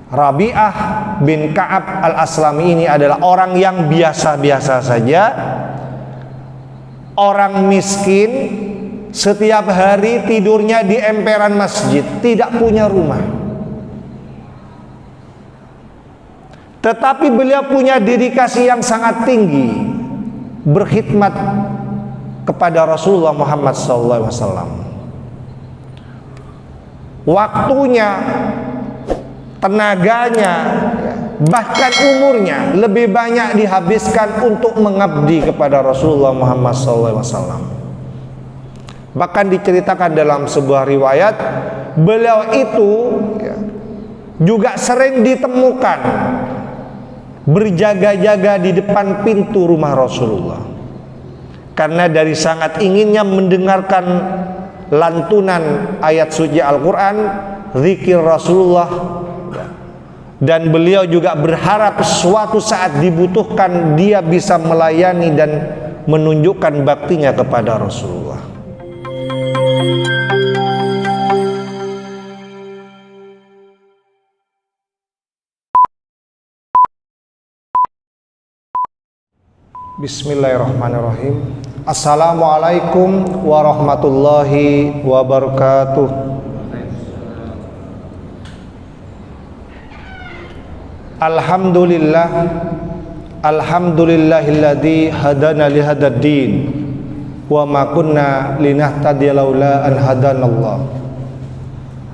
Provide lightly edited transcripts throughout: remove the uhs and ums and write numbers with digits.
Rabi'ah bin Ka'ab al-Aslami ini adalah orang yang biasa-biasa saja, orang miskin, setiap hari tidurnya di emperan masjid, tidak punya rumah. Tetapi beliau punya dedikasi yang sangat tinggi, berkhidmat kepada Rasulullah Muhammad SAW. Waktunya, tenaganya, bahkan umurnya lebih banyak dihabiskan untuk mengabdi kepada Rasulullah Muhammad SAW. Bahkan diceritakan dalam sebuah riwayat, beliau itu juga sering ditemukan berjaga-jaga di depan pintu rumah Rasulullah, karena dari sangat inginnya mendengarkan lantunan ayat suci Al-Quran, zikir Rasulullah. Dan beliau juga berharap suatu saat dibutuhkan dia bisa melayani dan menunjukkan baktinya kepada Rasulullah. Bismillahirrahmanirrahim. Assalamualaikum warahmatullahi wabarakatuh. Alhamdulillah, alhamdulillahilladzi hadana lihadzal din wa ma kunna linahtadiya laula an hadanallah.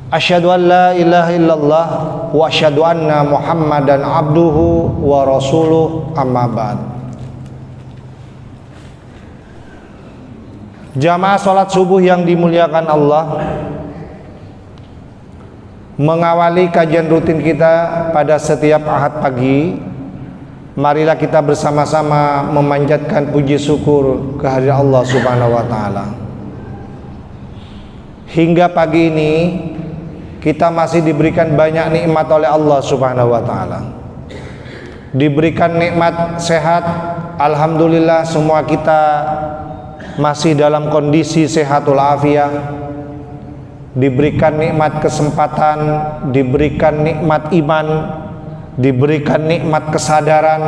Asyhadu an la ilaha illallah wa asyhadu anna Muhammadan abduhu wa rasuluh, amma ba'd. Jamaah salat subuh yang dimuliakan Allah, mengawali kajian rutin kita pada setiap Ahad pagi, marilah kita bersama-sama memanjatkan puji syukur kehadirat Allah Subhanahu wa taala. Hingga pagi ini kita masih diberikan banyak nikmat oleh Allah Subhanahu wa taala. Diberikan nikmat sehat, alhamdulillah semua kita masih dalam kondisi sehatul afiah. Diberikan nikmat kesempatan, diberikan nikmat iman, diberikan nikmat kesadaran,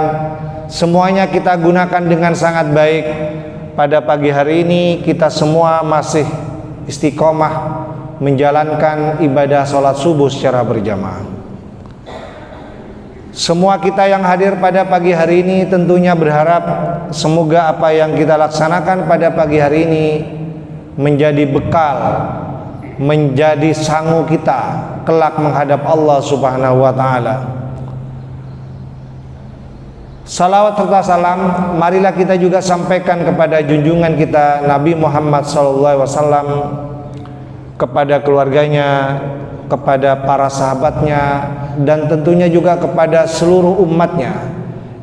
semuanya kita gunakan dengan sangat baik. Pada pagi hari ini kita semua masih istiqomah menjalankan ibadah sholat subuh secara berjamaah. Semua kita yang hadir pada pagi hari ini tentunya berharap semoga apa yang kita laksanakan pada pagi hari ini menjadi bekal, menjadi sangu kita kelak menghadap Allah Subhanahu wa taala. Salawat serta salam marilah kita juga sampaikan kepada junjungan kita Nabi Muhammad SAW, kepada keluarganya, kepada para sahabatnya, dan tentunya juga kepada seluruh umatnya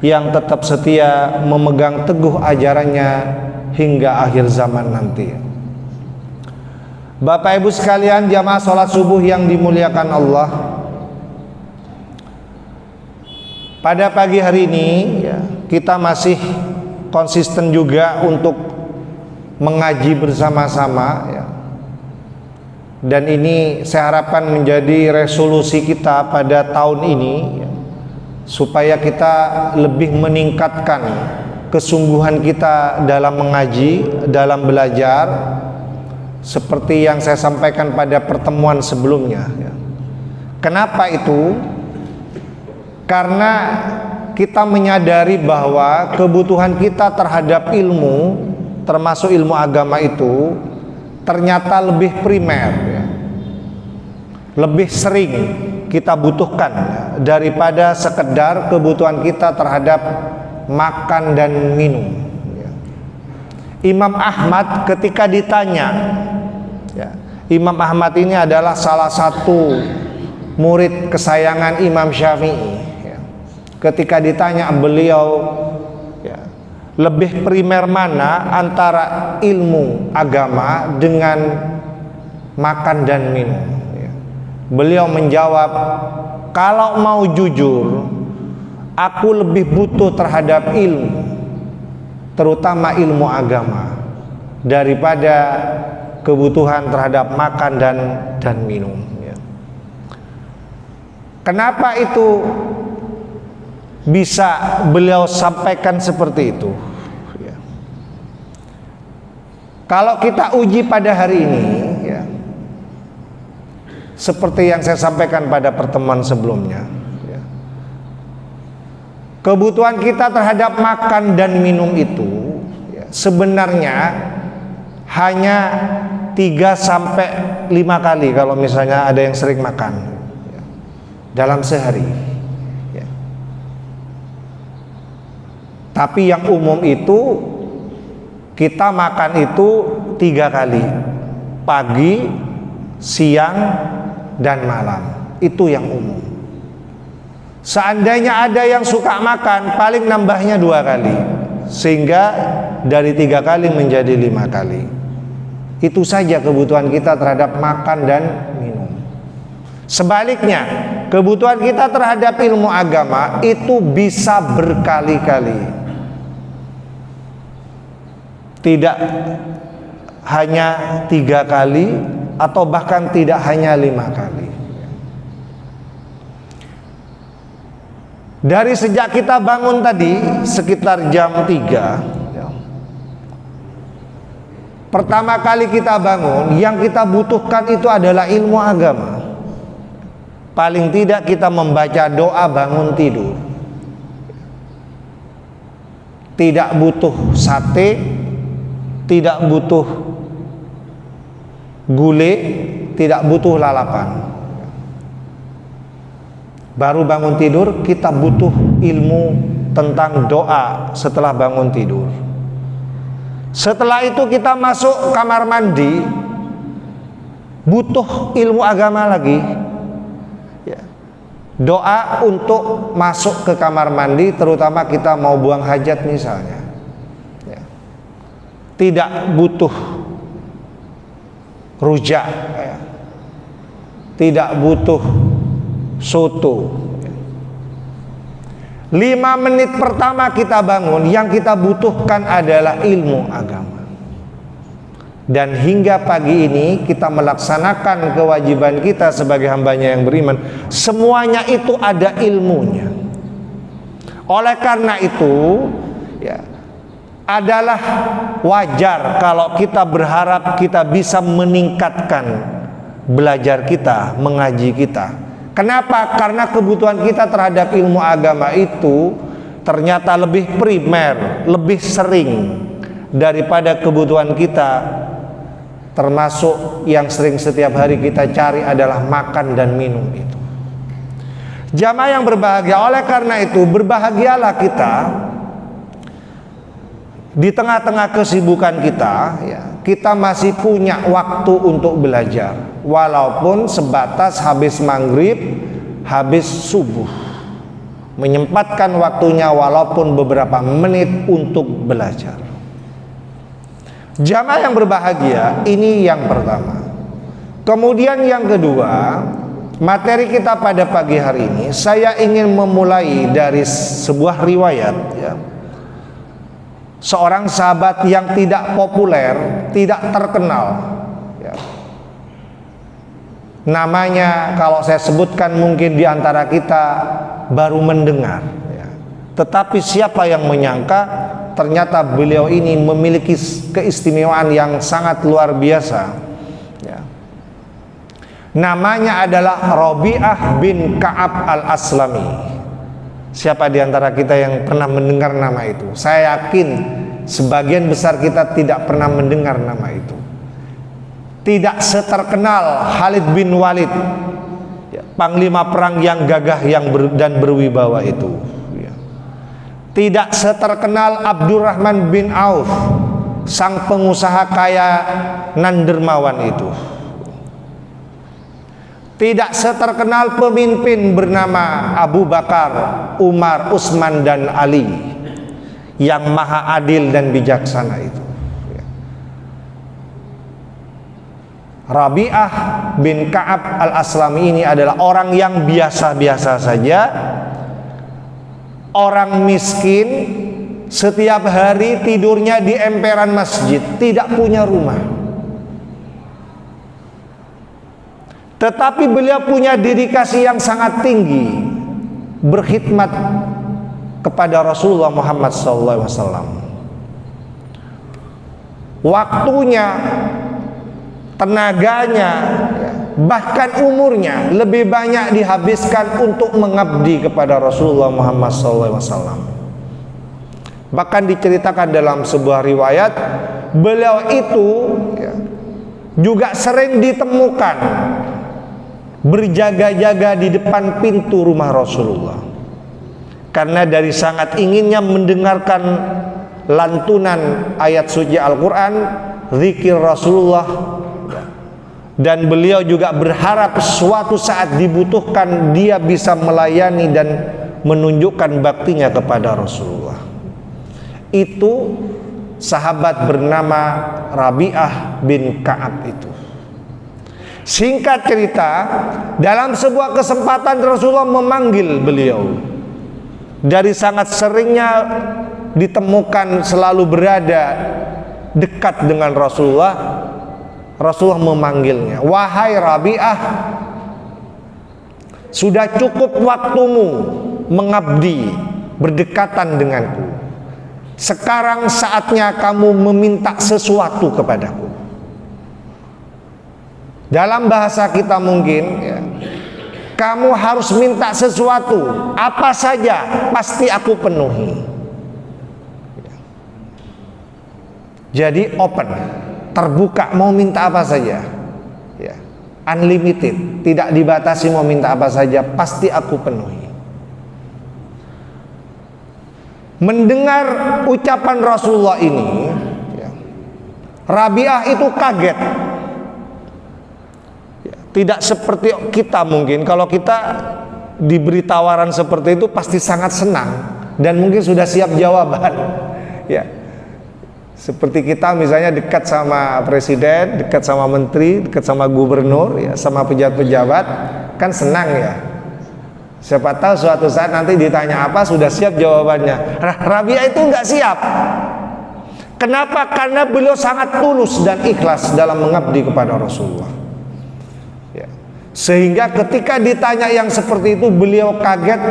yang tetap setia memegang teguh ajarannya hingga akhir zaman nanti. Bapak Ibu sekalian, jamaah sholat subuh yang dimuliakan Allah, pada pagi hari ini kita masih konsisten juga untuk mengaji bersama-sama dan ini saya harapkan menjadi resolusi kita pada tahun ini, supaya kita lebih meningkatkan kesungguhan kita dalam mengaji, dalam belajar, seperti yang saya sampaikan pada pertemuan sebelumnya. Kenapa itu? Karena kita menyadari bahwa kebutuhan kita terhadap ilmu, termasuk ilmu agama itu, ternyata lebih primer, lebih sering kita butuhkan daripada sekedar kebutuhan kita terhadap makan dan minum. Imam Ahmad ketika ditanya, Imam Ahmad ini adalah salah satu murid kesayangan Imam Syafi'i. Ketika ditanya beliau lebih primer mana antara ilmu agama dengan makan dan minum, beliau menjawab, kalau mau jujur, aku lebih butuh terhadap ilmu, terutama ilmu agama, daripada kebutuhan terhadap makan dan minum. Kenapa itu bisa beliau sampaikan seperti itu? Ya. Kalau kita uji pada hari ini, ya, seperti yang saya sampaikan pada pertemuan sebelumnya, ya, kebutuhan kita terhadap makan dan minum itu, ya, sebenarnya hanya 3 sampai 5 kali kalau misalnya ada yang sering makan dalam sehari, ya. Tapi yang umum itu kita makan itu 3 kali, pagi, siang, dan malam. Itu yang umum. Seandainya ada yang suka makan, paling nambahnya 2 kali, sehingga dari 3 kali menjadi 5 kali. Itu saja kebutuhan kita terhadap makan dan minum. Sebaliknya, kebutuhan kita terhadap ilmu agama itu bisa berkali-kali, tidak hanya 3 kali atau bahkan tidak hanya 5 kali. Dari sejak kita bangun tadi sekitar jam 3, pertama kali kita bangun, yang kita butuhkan itu adalah ilmu agama. Paling tidak kita membaca doa bangun tidur. Tidak butuh sate, tidak butuh gulai, tidak butuh lalapan. Baru bangun tidur kita butuh ilmu tentang doa setelah bangun tidur. Setelah itu kita masuk kamar mandi, butuh ilmu agama lagi. Doa untuk masuk ke kamar mandi, terutama kita mau buang hajat misalnya, ya. Tidak butuh rujak, ya. Tidak butuh soto, ya. 5 menit pertama kita bangun, yang kita butuhkan adalah ilmu agama. Dan hingga pagi ini kita melaksanakan kewajiban kita sebagai hambanya yang beriman, semuanya itu ada ilmunya. Oleh karena itu, ya, adalah wajar kalau kita berharap kita bisa meningkatkan belajar kita, mengaji kita. Kenapa? Karena kebutuhan kita terhadap ilmu agama itu ternyata lebih primer, lebih sering daripada kebutuhan kita, termasuk yang sering setiap hari kita cari adalah makan dan minum itu. Jamaah yang berbahagia, oleh karena itu berbahagialah kita di tengah-tengah kesibukan kita, ya, kita masih punya waktu untuk belajar, walaupun sebatas habis maghrib, habis subuh, menyempatkan waktunya walaupun beberapa menit untuk belajar. Jamaah yang berbahagia, ini yang pertama. Kemudian yang kedua, materi kita pada pagi hari ini, saya ingin memulai dari sebuah riwayat, ya. Seorang sahabat yang tidak populer, tidak terkenal, ya. Namanya kalau saya sebutkan mungkin di antara kita baru mendengar, ya. Tetapi siapa yang menyangka ternyata beliau ini memiliki keistimewaan yang sangat luar biasa, ya. Namanya adalah Rabi'ah bin Ka'ab al-Aslami. Siapa di antara kita yang pernah mendengar nama itu? Saya yakin sebagian besar kita tidak pernah mendengar nama itu. Tidak seterkenal Khalid bin Walid, ya, panglima perang yang gagah dan berwibawa itu. Tidak seterkenal Abdurrahman bin Auf, sang pengusaha kaya nan dermawan itu. Tidak seterkenal pemimpin bernama Abu Bakar, Umar, Utsman, dan Ali, yang maha adil dan bijaksana itu. Rabi'ah bin Ka'ab al-Aslami ini adalah orang yang biasa-biasa saja, orang miskin, setiap hari tidurnya di emperan masjid, tidak punya rumah. tetapi beliau punya dedikasi yang sangat tinggi berkhidmat kepada Rasulullah Muhammad SAW. Waktunya, tenaganya, bahkan umurnya lebih banyak dihabiskan untuk mengabdi kepada Rasulullah Muhammad SAW. Bahkan diceritakan dalam sebuah riwayat, beliau itu juga sering ditemukan berjaga-jaga di depan pintu rumah Rasulullah, karena dari sangat inginnya mendengarkan lantunan ayat suci Al-Quran, zikir Rasulullah, dan beliau juga berharap suatu saat dibutuhkan dia bisa melayani dan menunjukkan baktinya kepada Rasulullah. Itu sahabat bernama Rabi'ah bin Ka'ab itu. Singkat cerita, dalam sebuah kesempatan Rasulullah memanggil beliau. Dari sangat seringnya ditemukan selalu berada dekat dengan Rasulullah, Rasulullah memanggilnya, "Wahai Rabi'ah, sudah cukup waktumu mengabdi berdekatan denganku. Sekarang saatnya kamu meminta sesuatu kepadaku." Dalam bahasa kita mungkin kamu harus minta sesuatu, apa saja pasti aku penuhi. Jadi open, terbuka, mau minta apa saja, unlimited, tidak dibatasi, mau minta apa saja pasti aku penuhi. Mendengar ucapan Rasulullah ini, Rabi'ah itu kaget. Tidak seperti kita mungkin, kalau kita diberi tawaran seperti itu pasti sangat senang dan mungkin sudah siap jawaban. Seperti kita misalnya dekat sama presiden, dekat sama menteri, dekat sama gubernur, sama pejabat-pejabat, kan senang ya. Siapa tahu suatu saat nanti ditanya apa sudah siap jawabannya. Rabi'ah itu nggak siap. Kenapa? Karena beliau sangat tulus dan ikhlas dalam mengabdi kepada Rasulullah. Sehingga ketika ditanya yang seperti itu, beliau kaget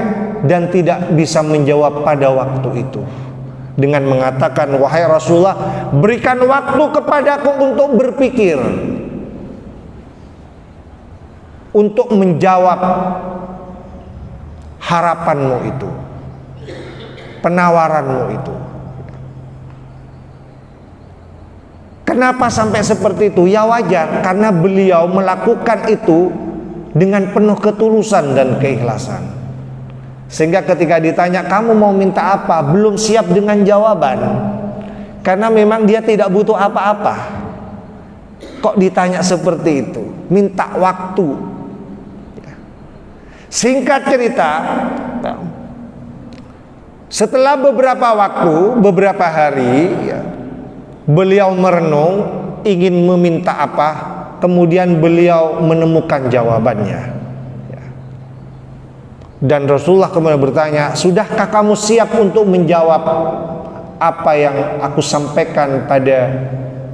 dan tidak bisa menjawab pada waktu itu. Dengan mengatakan, "Wahai Rasulullah, berikan waktu kepadaku untuk berpikir, untuk menjawab harapanmu itu, penawaranmu itu." Kenapa sampai seperti itu? Ya wajar, karena beliau melakukan itu dengan penuh ketulusan dan keikhlasan. Sehingga ketika ditanya, "Kamu mau minta apa?" belum siap dengan jawaban. Karena memang dia tidak butuh apa-apa. Kok ditanya seperti itu? Minta waktu. Singkat cerita, setelah beberapa waktu, beberapa hari, beliau merenung ingin meminta apa, kemudian beliau menemukan jawabannya. Dan Rasulullah kemudian bertanya, "Sudahkah kamu siap untuk menjawab apa yang aku sampaikan pada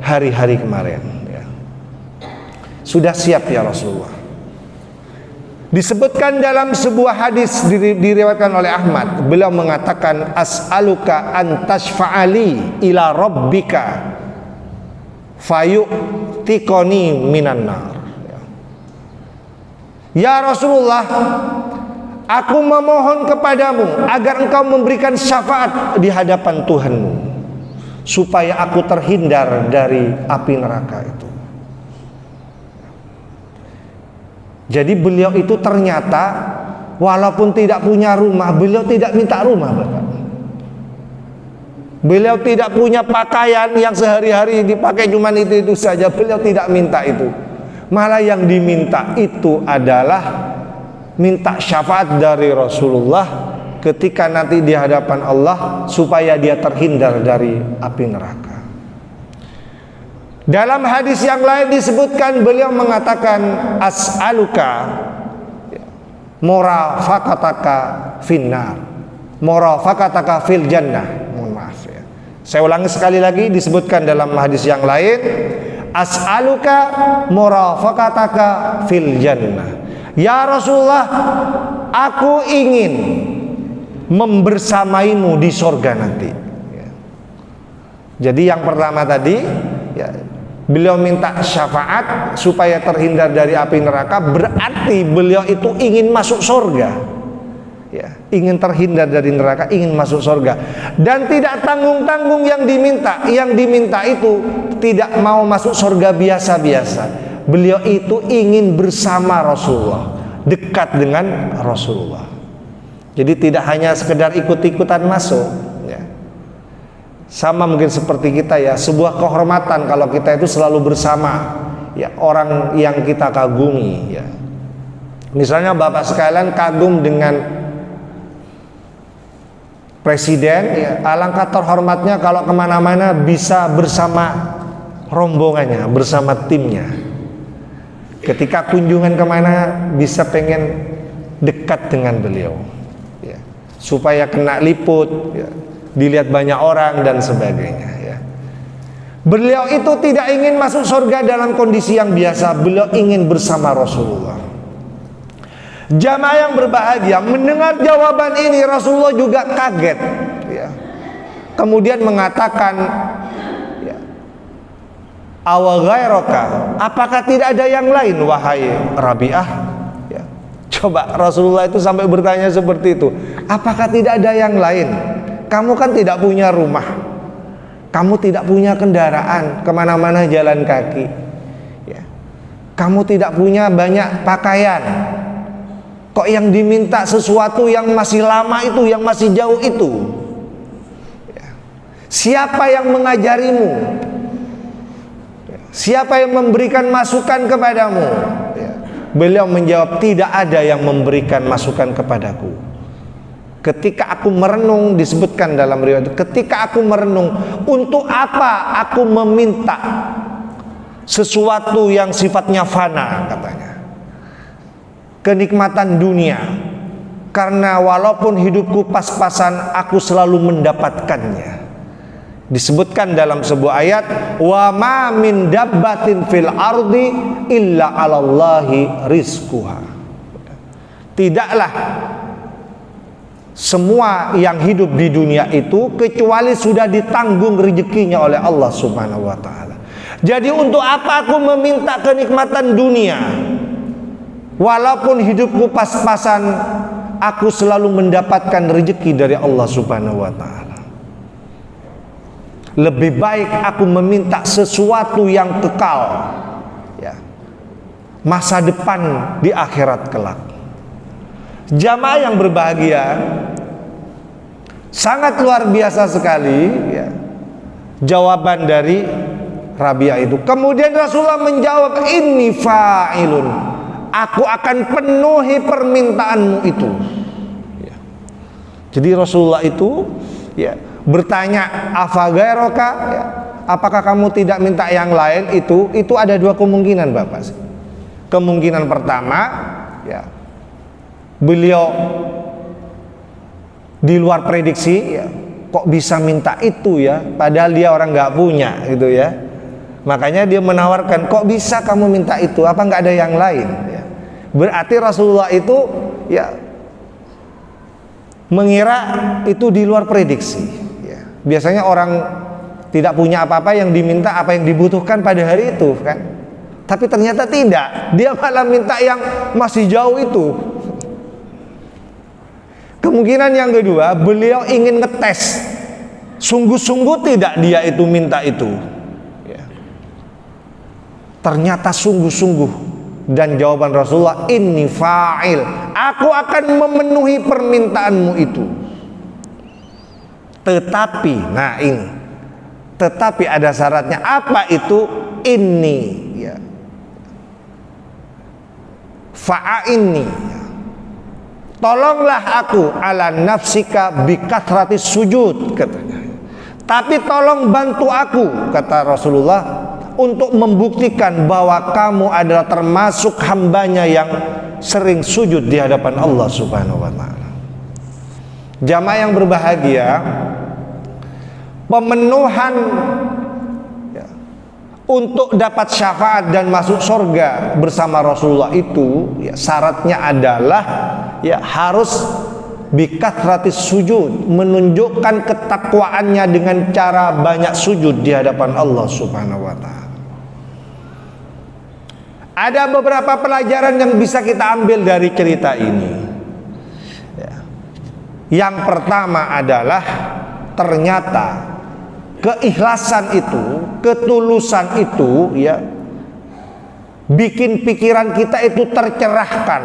hari-hari kemarin?" Sudah siap ya Rasulullah. Disebutkan dalam sebuah hadis diriwayatkan oleh Ahmad, beliau mengatakan, "As'aluka an tashfa'ali ila rabbika fayu'tikoni minan nar." Ya Rasulullah, aku memohon kepadamu agar engkau memberikan syafaat di hadapan Tuhanmu, supaya aku terhindar dari api neraka itu. Jadi beliau itu ternyata walaupun tidak punya rumah, beliau tidak minta rumah, Bapak. Beliau tidak punya pakaian yang sehari-hari dipakai cuma itu saja, beliau tidak minta itu. Malah yang diminta itu adalah minta syafaat dari Rasulullah ketika nanti di hadapan Allah supaya dia terhindar dari api neraka. Dalam hadis yang lain disebutkan beliau mengatakan, "As'aluka murafaqataka finnar, murafaqataka fil jannah." Mohon maaf ya. Saya ulangi sekali lagi, disebutkan dalam hadis yang lain, as'aluka murafaqataka fil jannah. Ya Rasulullah, aku ingin membersamaimu di surga nanti. Jadi yang pertama tadi, ya, beliau minta syafaat supaya terhindar dari api neraka, berarti beliau itu ingin masuk surga, ya, ingin terhindar dari neraka, ingin masuk surga, dan tidak tanggung-tanggung yang diminta. Yang diminta itu tidak mau masuk surga biasa-biasa. Beliau itu ingin bersama Rasulullah, dekat dengan Rasulullah. Jadi tidak hanya sekedar ikut-ikutan masuk, ya. Sama mungkin seperti kita, ya, sebuah kehormatan kalau kita itu selalu bersama, ya, orang yang kita kagumi, ya. Misalnya Bapak sekalian kagum dengan presiden, ya, alangkah terhormatnya kalau kemana-mana bisa bersama rombongannya, bersama timnya. Ketika kunjungan kemana bisa pengen dekat dengan beliau, ya, supaya kena liput, ya, dilihat banyak orang dan sebagainya, ya. Beliau itu tidak ingin masuk surga dalam kondisi yang biasa, beliau ingin bersama Rasulullah. Jamaah yang berbahagia mendengar jawaban ini, Rasulullah juga kaget, ya. Kemudian mengatakan, ya, awa ghairaka, apakah tidak ada yang lain wahai Rabi'ah? Ya. Coba Rasulullah itu sampai bertanya seperti itu, apakah tidak ada yang lain? Kamu kan tidak punya rumah, kamu tidak punya kendaraan, kemana-mana jalan kaki, ya. Kamu tidak punya banyak pakaian, kok yang diminta sesuatu yang masih lama itu, yang masih jauh itu, ya. Siapa yang mengajarimu? Siapa yang memberikan masukan kepadamu? Ya. Beliau menjawab, tidak ada yang memberikan masukan kepadaku. Ketika aku merenung, disebutkan dalam riwayat, ketika aku merenung, untuk apa aku meminta sesuatu yang sifatnya fana, katanya, kenikmatan dunia, karena walaupun hidupku pas-pasan, aku selalu mendapatkannya. Disebutkan dalam sebuah ayat, wa ma min dabbatin fil ardi illa 'alallahi rizquha. Tidaklah semua yang hidup di dunia itu kecuali sudah ditanggung rezekinya oleh Allah Subhanahu wa taala. Jadi untuk apa aku meminta kenikmatan dunia? Walaupun hidupku pas-pasan, aku selalu mendapatkan rezeki dari Allah Subhanahu wa taala. Lebih baik aku meminta sesuatu yang kekal, ya, masa depan di akhirat kelak. Jamaah yang berbahagia, sangat luar biasa sekali, ya, jawaban dari Rabi'ah itu. Kemudian Rasulullah menjawab, inni fa'ilun, aku akan penuhi permintaanmu itu, ya. Jadi Rasulullah itu, ya, bertanya, afa ghairaka, ya, apakah kamu tidak minta yang lain? Itu ada dua kemungkinan, Bapak. Kemungkinan pertama, ya, beliau di luar prediksi, ya, kok bisa minta itu, ya, padahal dia orang nggak punya, gitu, ya. Makanya dia menawarkan, kok bisa kamu minta itu, apa nggak ada yang lain, ya. Berarti Rasulullah itu, ya, mengira itu di luar prediksi, ya. Biasanya orang tidak punya apa-apa, yang diminta apa yang dibutuhkan pada hari itu, kan. Tapi ternyata tidak, dia malah minta yang masih jauh itu. Kemungkinan yang kedua, beliau ingin ngetes, sungguh-sungguh tidak dia itu minta itu, ya. Ternyata sungguh-sungguh, dan jawaban Rasulullah, inni fa'il, aku akan memenuhi permintaanmu itu. Tetapi, nah ini, tetapi ada syaratnya. Apa itu? Inni, ya, fa'inni, ya, tolonglah aku ala nafsika bikathratis sujud, katanya. Tapi tolong bantu aku, kata Rasulullah, untuk membuktikan bahwa kamu adalah termasuk hambanya yang sering sujud di hadapan Allah Subhanahu wa ta'ala. Jamaah yang berbahagia, pemenuhan, ya, untuk dapat syafaat dan masuk surga bersama Rasulullah itu ya, syaratnya adalah ya harus bikathratis sujud, menunjukkan ketakwaannya dengan cara banyak sujud di hadapan Allah Subhanahu wa taala. Ada beberapa pelajaran yang bisa kita ambil dari cerita ini ya. Yang pertama adalah ternyata keikhlasan itu, ketulusan itu ya bikin pikiran kita itu tercerahkan.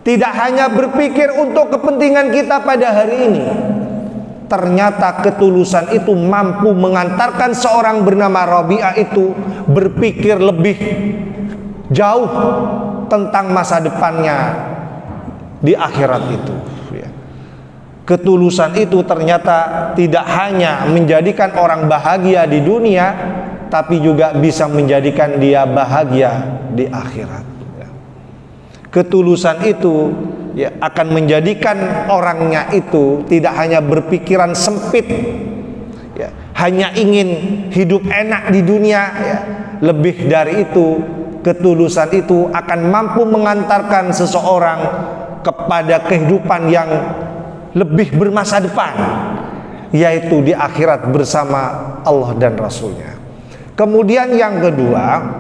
Tidak hanya berpikir untuk kepentingan kita pada hari ini. Ternyata ketulusan itu mampu mengantarkan seorang bernama Rabi'ah itu berpikir lebih jauh tentang masa depannya di akhirat itu. Ketulusan itu ternyata tidak hanya menjadikan orang bahagia di dunia, tapi juga bisa menjadikan dia bahagia di akhirat. Ketulusan itu ya akan menjadikan orangnya itu tidak hanya berpikiran sempit ya, hanya ingin hidup enak di dunia ya. Lebih dari itu, ketulusan itu akan mampu mengantarkan seseorang kepada kehidupan yang lebih bermasa depan, yaitu di akhirat bersama Allah dan Rasulnya. Kemudian yang kedua,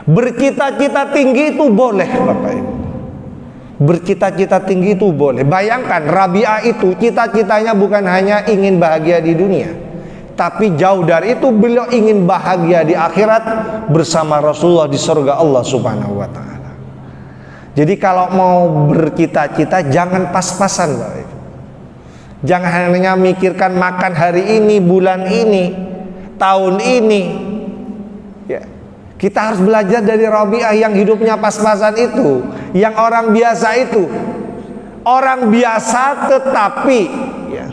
bercita-cita tinggi itu boleh Bapak Ibu. Bercita-cita tinggi itu boleh. Bayangkan Rabi'ah itu cita-citanya bukan hanya ingin bahagia di dunia, tapi jauh dari itu beliau ingin bahagia di akhirat bersama Rasulullah di surga Allah Subhanahu wa taala. Jadi kalau mau bercita-cita jangan pas-pasan Bapak Ibu. Jangan hanya mikirkan makan hari ini, bulan ini, tahun ini ya. Kita harus belajar dari Rabi'ah yang hidupnya pas-pasan itu, yang orang biasa itu. Orang biasa tetapi ya,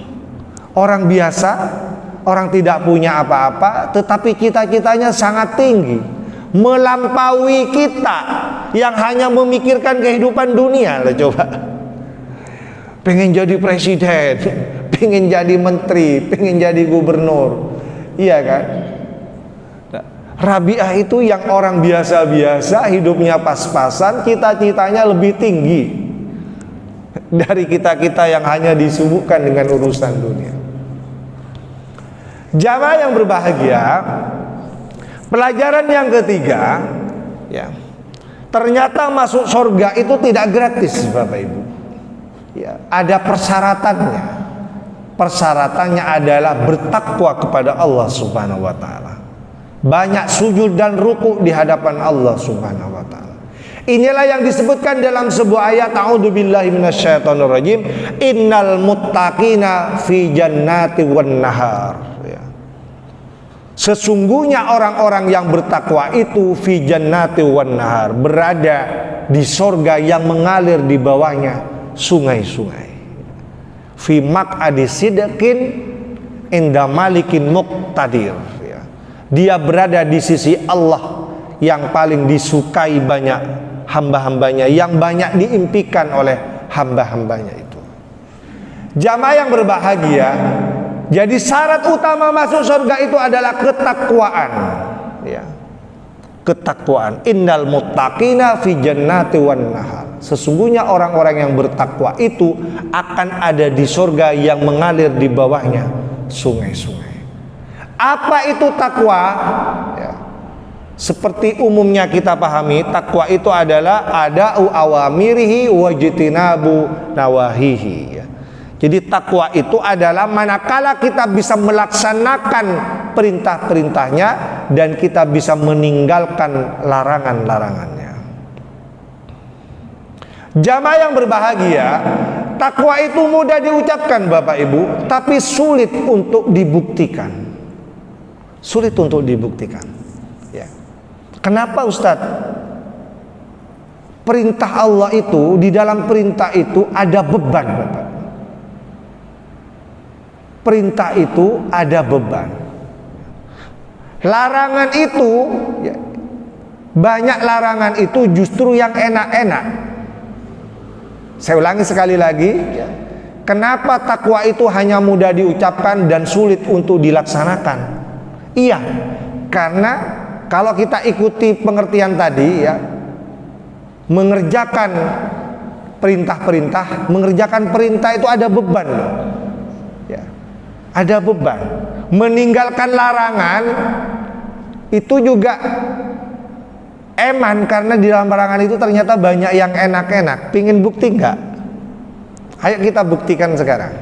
orang biasa, orang tidak punya apa-apa, tetapi cita-citanya sangat tinggi, melampaui kita yang hanya memikirkan kehidupan dunia. Lah coba, pengen jadi presiden, pengen jadi menteri, pengen jadi gubernur, iya kan? Rabi'ah itu yang orang biasa-biasa, hidupnya pas-pasan, cita-citanya lebih tinggi dari kita-kita yang hanya disibukkan dengan urusan dunia. Jamaah yang berbahagia, pelajaran yang ketiga ya, ternyata masuk surga itu tidak gratis Bapak Ibu ya, ada persyaratannya. Persyaratannya adalah bertakwa kepada Allah Subhanahu wa taala, banyak sujud dan ruku di hadapan Allah Subhanahu wa taala. Inilah yang disebutkan dalam sebuah ayat, a'udzubillahi minasyaitonirrajim, innal muttaqina fi jannati wan nahar ya. Sesungguhnya orang-orang yang bertakwa itu fi jannati wan nahar, berada di surga yang mengalir di bawahnya sungai-sungai. Fi maq'adi sidqin inda malikin muqtadir. Dia berada di sisi Allah yang paling disukai banyak hamba-hambanya, yang banyak diimpikan oleh hamba-hambanya itu. Jamaah yang berbahagia, jadi syarat utama masuk surga itu adalah ketakwaan ya. Ketakwaan. Innal muttaqina fi jannati wan nahar. Sesungguhnya orang-orang yang bertakwa itu akan ada di surga yang mengalir di bawahnya sungai-sungai. Apa itu takwa? Ya. Seperti umumnya kita pahami, takwa itu adalah ada'u awamirihi wajtinabu nawahihi ya. Jadi takwa itu adalah manakala kita bisa melaksanakan perintah-perintahnya dan kita bisa meninggalkan larangan-larangannya. Jamaah yang berbahagia, takwa itu mudah diucapkan Bapak Ibu, tapi sulit untuk dibuktikan. Sulit untuk dibuktikan ya. Kenapa Ustadz? Perintah Allah itu, di dalam perintah itu ada beban Bapak. Perintah itu ada beban. Larangan itu ya, banyak larangan itu justru yang enak-enak. Saya ulangi sekali lagi ya. Kenapa takwa itu hanya mudah diucapkan dan sulit untuk dilaksanakan? Iya, karena kalau kita ikuti pengertian tadi ya, mengerjakan perintah-perintah, mengerjakan perintah itu ada beban loh. Ya, ada beban. Meninggalkan larangan itu juga eman, karena di dalam larangan itu ternyata banyak yang enak-enak. Pingin bukti enggak? Ayo kita buktikan sekarang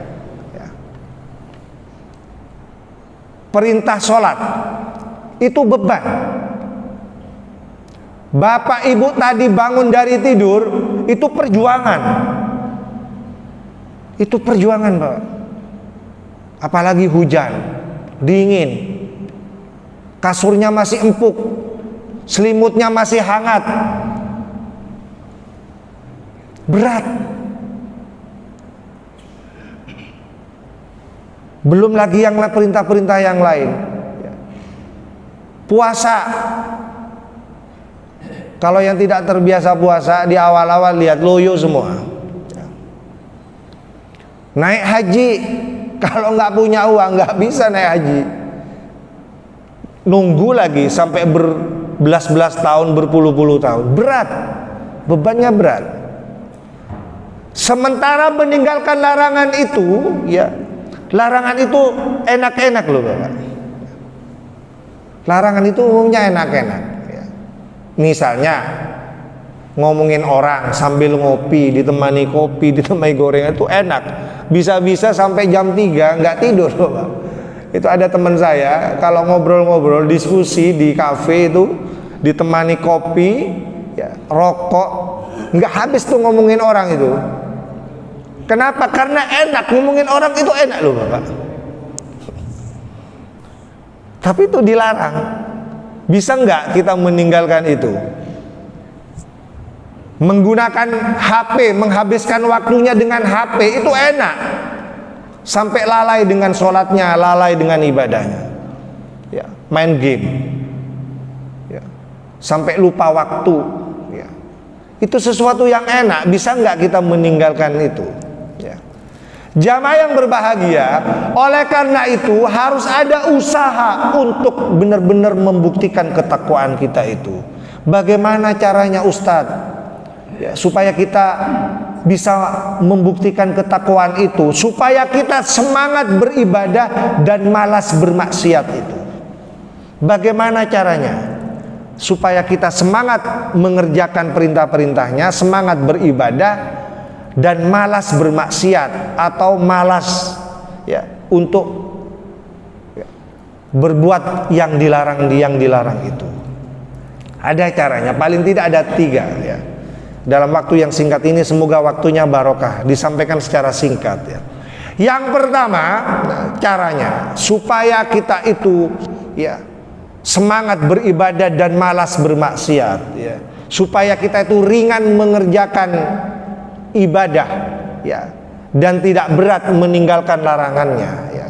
ya. Perintah sholat itu beban. Bapak ibu tadi bangun dari tidur, itu perjuangan. Itu perjuangan, Pak. Apalagi hujan, dingin, kasurnya masih empuk, selimutnya masih hangat. Berat. Belum lagi yang perintah-perintah yang lain. Puasa. Kalau yang tidak terbiasa puasa, di awal-awal lihat loyo semua. Naik haji, kalau nggak punya uang nggak bisa naik haji. Nunggu lagi sampai berbelas-belas tahun, berpuluh-puluh tahun. Berat, bebannya berat. Sementara meninggalkan larangan itu, ya, larangan itu enak-enak loh Bapak. Larangan itu umumnya enak-enak. Misalnya ngomongin orang sambil ngopi, ditemani kopi, ditemani gorengan, itu enak. Bisa-bisa sampai jam 3 nggak tidur, Pak. Itu ada teman saya, kalau ngobrol-ngobrol, diskusi di kafe itu, ditemani kopi, ya, rokok, nggak habis tuh ngomongin orang itu. Kenapa? Karena enak, ngomongin orang itu enak loh Bapak. Tapi itu dilarang. Bisa nggak kita meninggalkan itu? Menggunakan HP, menghabiskan waktunya dengan HP itu enak. Sampai lalai dengan sholatnya, lalai dengan ibadahnya. Ya, main game. Ya, sampai lupa waktu. Ya. Itu sesuatu yang enak. Bisa nggak kita meninggalkan itu? Ya. Jamaah yang berbahagia, oleh karena itu harus ada usaha untuk benar-benar membuktikan ketakwaan kita itu. Bagaimana caranya Ustadz? Ya, supaya kita bisa membuktikan ketakwaan itu, supaya kita semangat beribadah dan malas bermaksiat itu. Bagaimana caranya? Supaya kita semangat mengerjakan perintah-perintahnya, semangat beribadah, dan malas bermaksiat atau malas ya untuk ya, berbuat yang dilarang itu. Ada caranya, paling tidak ada 3 ya. Dalam waktu yang singkat ini semoga waktunya barokah, disampaikan secara singkat ya. Yang pertama, caranya supaya kita itu ya semangat beribadah dan malas bermaksiat ya. Supaya kita itu ringan mengerjakan ibadah ya, dan tidak berat meninggalkan larangannya ya.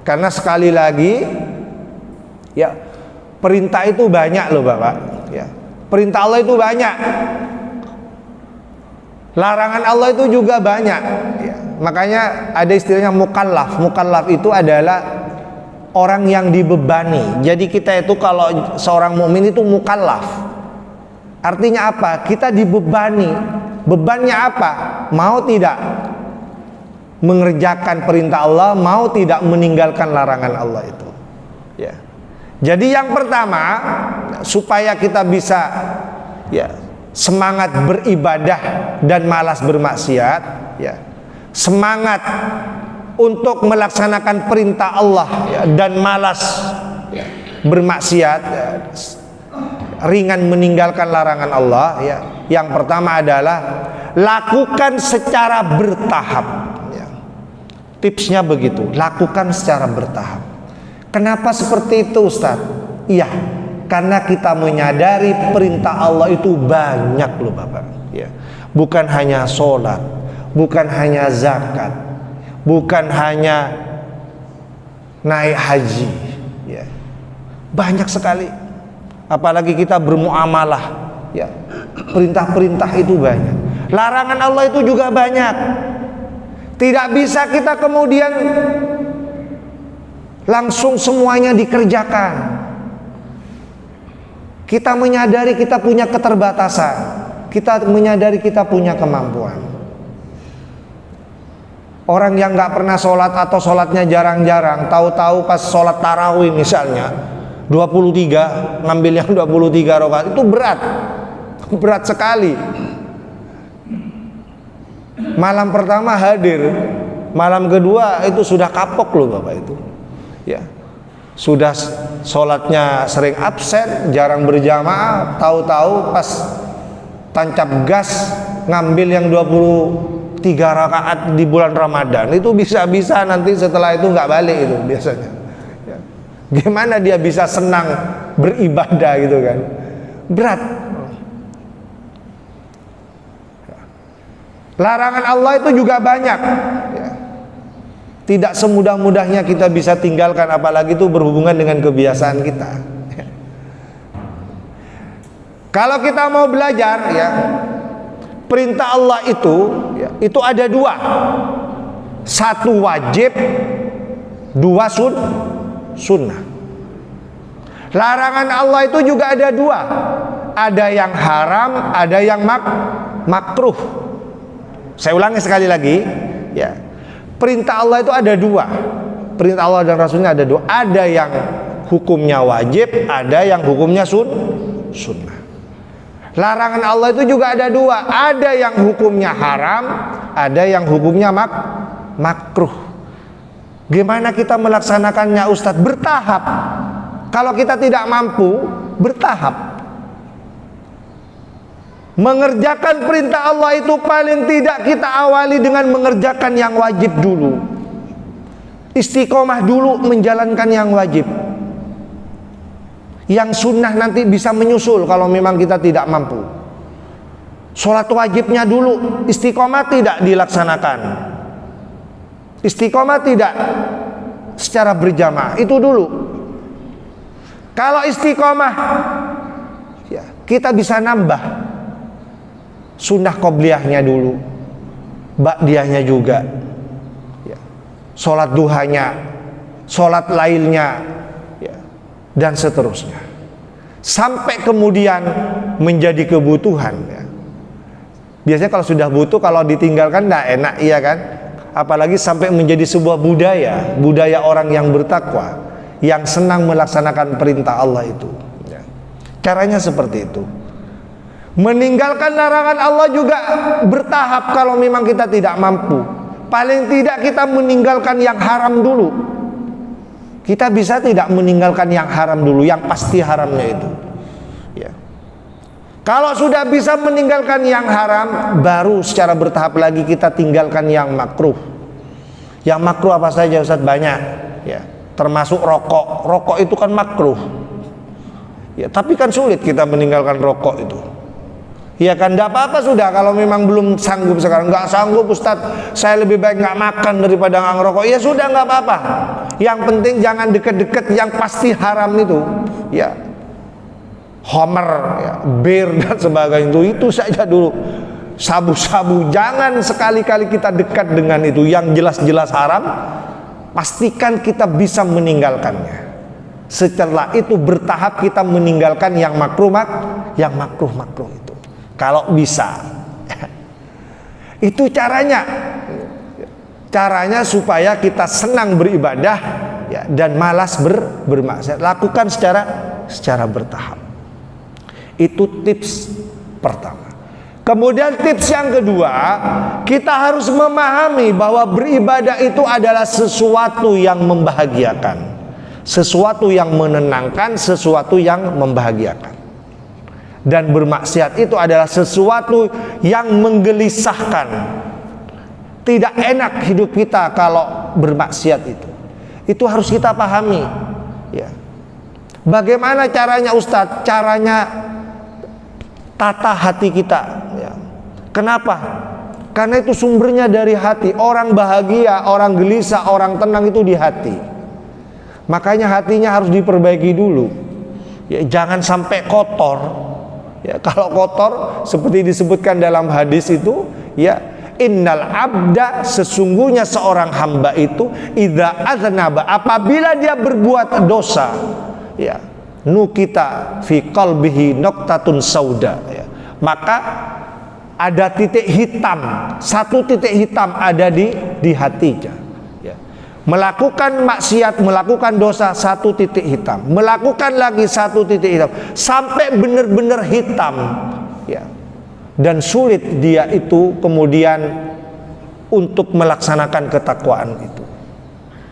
Karena sekali lagi ya, perintah itu banyak loh Bapak ya. Perintah Allah itu banyak, larangan Allah itu juga banyak ya. Makanya ada istilahnya mukallaf. Mukallaf itu adalah orang yang dibebani. Jadi kita itu kalau seorang mukmin itu mukallaf. Artinya apa? Kita dibebani. Bebannya apa? Mau tidak mengerjakan perintah Allah, mau tidak meninggalkan larangan Allah itu. Ya. Jadi yang pertama, supaya kita bisa ya semangat beribadah dan malas bermaksiat, ya. Semangat untuk melaksanakan perintah Allah ya, dan malas ya, bermaksiat, ya, ringan meninggalkan larangan Allah ya. Yang pertama adalah lakukan secara bertahap ya. Tipsnya begitu, lakukan secara bertahap. Kenapa seperti itu Ustaz? Iya, karena kita menyadari perintah Allah itu banyak loh Bapak ya. Bukan hanya sholat, bukan hanya zakat, bukan hanya naik haji ya. Banyak sekali. Apalagi kita bermuamalah ya, perintah-perintah itu banyak, larangan Allah itu juga banyak. Tidak bisa kita kemudian langsung semuanya dikerjakan. Kita menyadari kita punya keterbatasan, kita menyadari kita punya kemampuan. Orang yang nggak pernah sholat atau sholatnya jarang-jarang, tahu-tahu pas sholat tarawih misalnya 23, ngambil yang 23 rakaat, itu berat sekali. Malam pertama hadir, malam kedua itu sudah kapok loh Bapak itu, ya. Sudah sholatnya sering absen, jarang berjamaah, tahu-tahu pas tancap gas ngambil yang 23 rakaat di bulan Ramadan, itu bisa-bisa nanti setelah itu nggak balik itu biasanya. Ya. Gimana dia bisa senang beribadah gitu kan? Berat. Larangan Allah itu juga banyak. Ya. Tidak semudah-mudahnya kita bisa tinggalkan, apalagi itu berhubungan dengan kebiasaan kita. Kalau kita mau belajar, ya, perintah Allah itu ada dua. Satu wajib, dua sunnah. Larangan Allah itu juga ada dua. Ada yang haram, ada yang makruh. Saya ulangi sekali lagi, ya. Perintah Allah itu ada dua. Perintah Allah dan Rasulnya ada dua. Ada yang hukumnya wajib, ada yang hukumnya sunnah. Larangan Allah itu juga ada dua. Ada yang hukumnya haram, ada yang hukumnya makruh. Gimana kita melaksanakannya Ustadz? Bertahap. Kalau kita tidak mampu, bertahap. Mengerjakan perintah Allah itu paling tidak kita awali dengan mengerjakan yang wajib dulu. Istiqomah dulu menjalankan yang wajib. Yang sunnah nanti bisa menyusul kalau memang kita tidak mampu. Sholat wajibnya dulu, istiqomah tidak dilaksanakan. Istiqomah tidak secara berjamaah, itu dulu. Kalau istiqomah, ya, kita bisa nambah. Sunnah qobliyahnya dulu, ba'diyahnya juga, ya. Sholat duhanya, sholat lailnya, ya. Dan seterusnya, sampai kemudian menjadi kebutuhan, ya. Biasanya kalau sudah butuh, kalau ditinggalkan tidak enak, iya kan? Apalagi sampai menjadi sebuah budaya orang yang bertakwa, yang senang melaksanakan perintah Allah itu, ya. Caranya seperti itu. Meninggalkan larangan Allah juga bertahap kalau memang kita tidak mampu. Paling tidak kita meninggalkan yang haram dulu. Kita bisa tidak meninggalkan yang haram dulu, yang pasti haramnya itu, ya. Kalau sudah bisa meninggalkan yang haram, baru secara bertahap lagi kita tinggalkan yang makruh. Yang makruh apa saja Ustaz? Banyak, ya. Termasuk rokok. Rokok itu kan makruh, ya. Tapi kan sulit kita meninggalkan rokok itu. Ya kan, tidak apa-apa sudah kalau memang belum sanggup sekarang. Nggak sanggup Ustadz, saya lebih baik nggak makan daripada nggak ngerokok. Ya sudah, nggak apa-apa. Yang penting jangan deket-deket yang pasti haram itu, ya. Homer, ya, bir dan sebagainya itu saja dulu. Sabu-sabu, jangan sekali-kali kita dekat dengan itu. Yang jelas-jelas haram, pastikan kita bisa meninggalkannya. Setelah itu bertahap kita meninggalkan yang makruh itu. Kalau bisa. Itu caranya. Caranya supaya kita senang beribadah, ya, dan malas bermaksiat. Lakukan secara bertahap. Itu tips pertama. Kemudian tips yang kedua, kita harus memahami bahwa beribadah itu adalah sesuatu yang membahagiakan, sesuatu yang menenangkan, sesuatu yang membahagiakan. Dan bermaksiat itu adalah sesuatu yang menggelisahkan. Tidak enak hidup kita kalau bermaksiat itu. Itu harus kita pahami, ya. Bagaimana caranya Ustadz? Caranya tata hati kita, ya. Kenapa? Karena itu sumbernya dari hati. Orang bahagia, orang gelisah, orang tenang itu di hati. Makanya hatinya harus diperbaiki dulu, ya. Jangan sampai kotor. Ya, kalau kotor seperti disebutkan dalam hadis itu, ya, innal abda, sesungguhnya seorang hamba itu, idza aznaba, apabila dia berbuat dosa, ya, nukita fi qalbihi noktatun sauda, ya, maka ada titik hitam, satu titik hitam ada di hatinya, ya. Melakukan maksiat, melakukan dosa, satu titik hitam, melakukan lagi satu titik hitam, sampai benar-benar hitam, ya. Dan sulit dia itu kemudian untuk melaksanakan ketakwaan itu,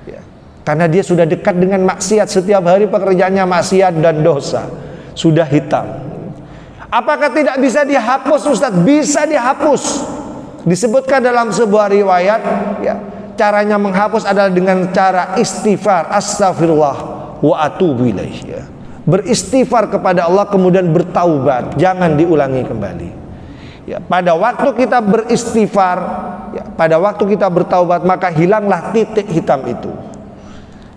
ya. Karena dia sudah dekat dengan maksiat, setiap hari pekerjaannya maksiat dan dosa, sudah hitam. Apakah tidak bisa dihapus, Ustaz? Bisa dihapus. Disebutkan dalam sebuah riwayat, ya, caranya menghapus adalah dengan cara istighfar, astagfirullah wa atubu ilaih, ya. Beristighfar kepada Allah kemudian bertaubat, jangan diulangi kembali. Ya, pada waktu kita beristighfar, ya, pada waktu kita bertaubat, maka hilanglah titik hitam itu.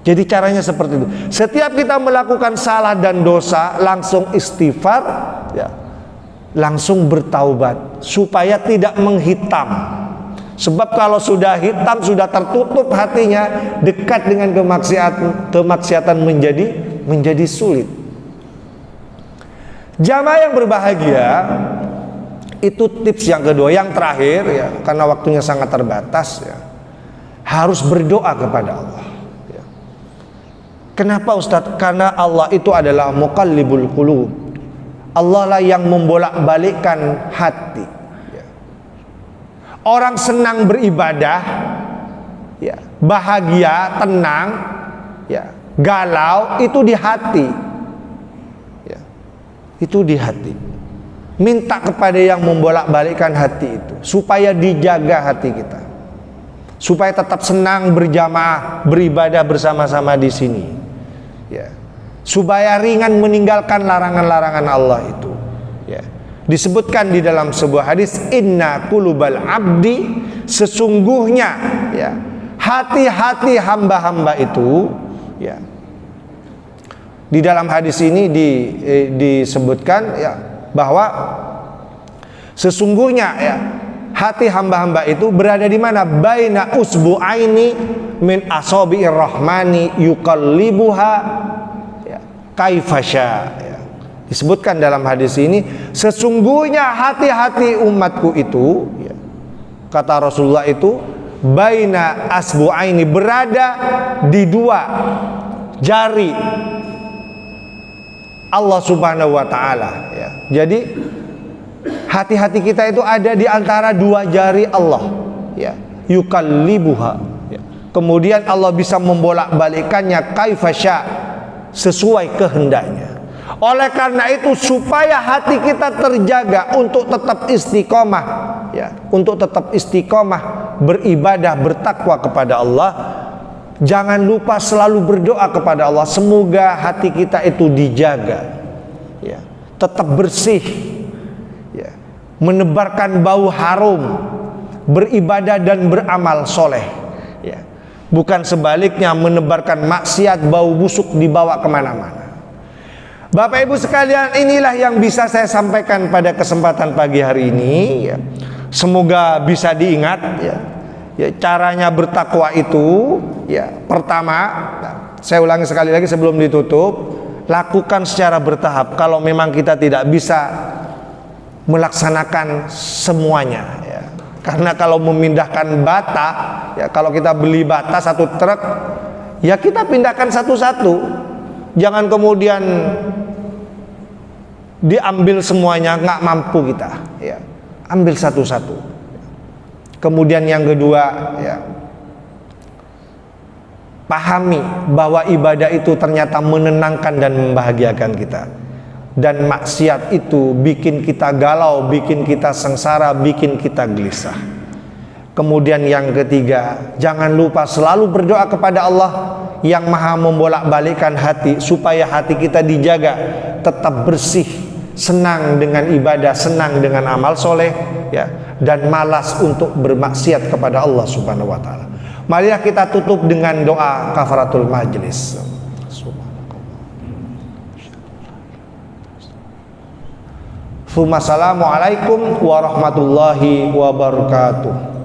Jadi caranya seperti itu. Setiap kita melakukan salah dan dosa, langsung istighfar, ya, langsung bertaubat supaya tidak menghitam. Sebab kalau sudah hitam, sudah tertutup hatinya, dekat dengan kemaksiatan menjadi sulit. Jamaah yang berbahagia, itu tips yang kedua, yang terakhir, ya, karena waktunya sangat terbatas, ya, harus berdoa kepada Allah, ya. Kenapa Ustadz? Karena Allah itu adalah muqallibul qulub. Allah lah yang membolak-balikkan hati, ya. Orang senang beribadah, ya, bahagia, tenang, ya, galau, itu di hati, ya. Itu di hati. Minta kepada yang membolak-balikkan hati itu, supaya dijaga hati kita, supaya tetap senang berjamaah beribadah bersama-sama di sini, ya. Supaya ringan meninggalkan larangan-larangan Allah itu, ya. Disebutkan di dalam sebuah hadis, inna qulubal abdi, sesungguhnya, ya, hati-hati hamba-hamba itu, ya. Di dalam hadis ini disebutkan, ya, bahwa sesungguhnya, ya, hati hamba-hamba itu berada di mana? Baina usbu'aini min asabi'ir rahmani yuqallibuha, ya, kaifasya, ya. Disebutkan dalam hadis ini, sesungguhnya hati-hati umatku itu, ya, kata Rasulullah itu, baina asbu'aini, berada di dua jari Allah Subhanahu wa taala, ya. Jadi hati-hati kita itu ada di antara dua jari Allah, ya, yuqallibuha, ya. Kemudian Allah bisa membolak-balikannya kaifasya, sesuai kehendaknya. Oleh karena itu, supaya hati kita terjaga untuk tetap istiqomah, ya, untuk tetap istiqomah beribadah, bertakwa kepada Allah, jangan lupa selalu berdoa kepada Allah, semoga hati kita itu dijaga, ya, tetap bersih, ya, menebarkan bau harum, beribadah dan beramal soleh, ya. Bukan sebaliknya menebarkan maksiat, bau busuk dibawa kemana-mana. Bapak Ibu sekalian, inilah yang bisa saya sampaikan pada kesempatan pagi hari ini, ya. Semoga bisa diingat, ya. Ya, caranya bertakwa itu, ya, pertama, saya ulangi sekali lagi sebelum ditutup, lakukan secara bertahap. Kalau memang kita tidak bisa melaksanakan semuanya, ya. Karena kalau memindahkan bata, ya, kalau kita beli bata satu truk, ya kita pindahkan satu-satu. Jangan kemudian diambil semuanya, nggak mampu kita, ya. Ambil satu-satu. Kemudian yang kedua, ya, pahami bahwa ibadah itu ternyata menenangkan dan membahagiakan kita. Dan maksiat itu bikin kita galau, bikin kita sengsara, bikin kita gelisah. Kemudian yang ketiga, jangan lupa selalu berdoa kepada Allah yang maha membolak-balikkan hati, supaya hati kita dijaga, tetap bersih, senang dengan ibadah, senang dengan amal soleh, ya, dan malas untuk bermaksiat kepada Allah Subhanahu wa taala. Marilah kita tutup dengan doa kafaratul majlis. Assalamualaikum warahmatullahi wabarakatuh.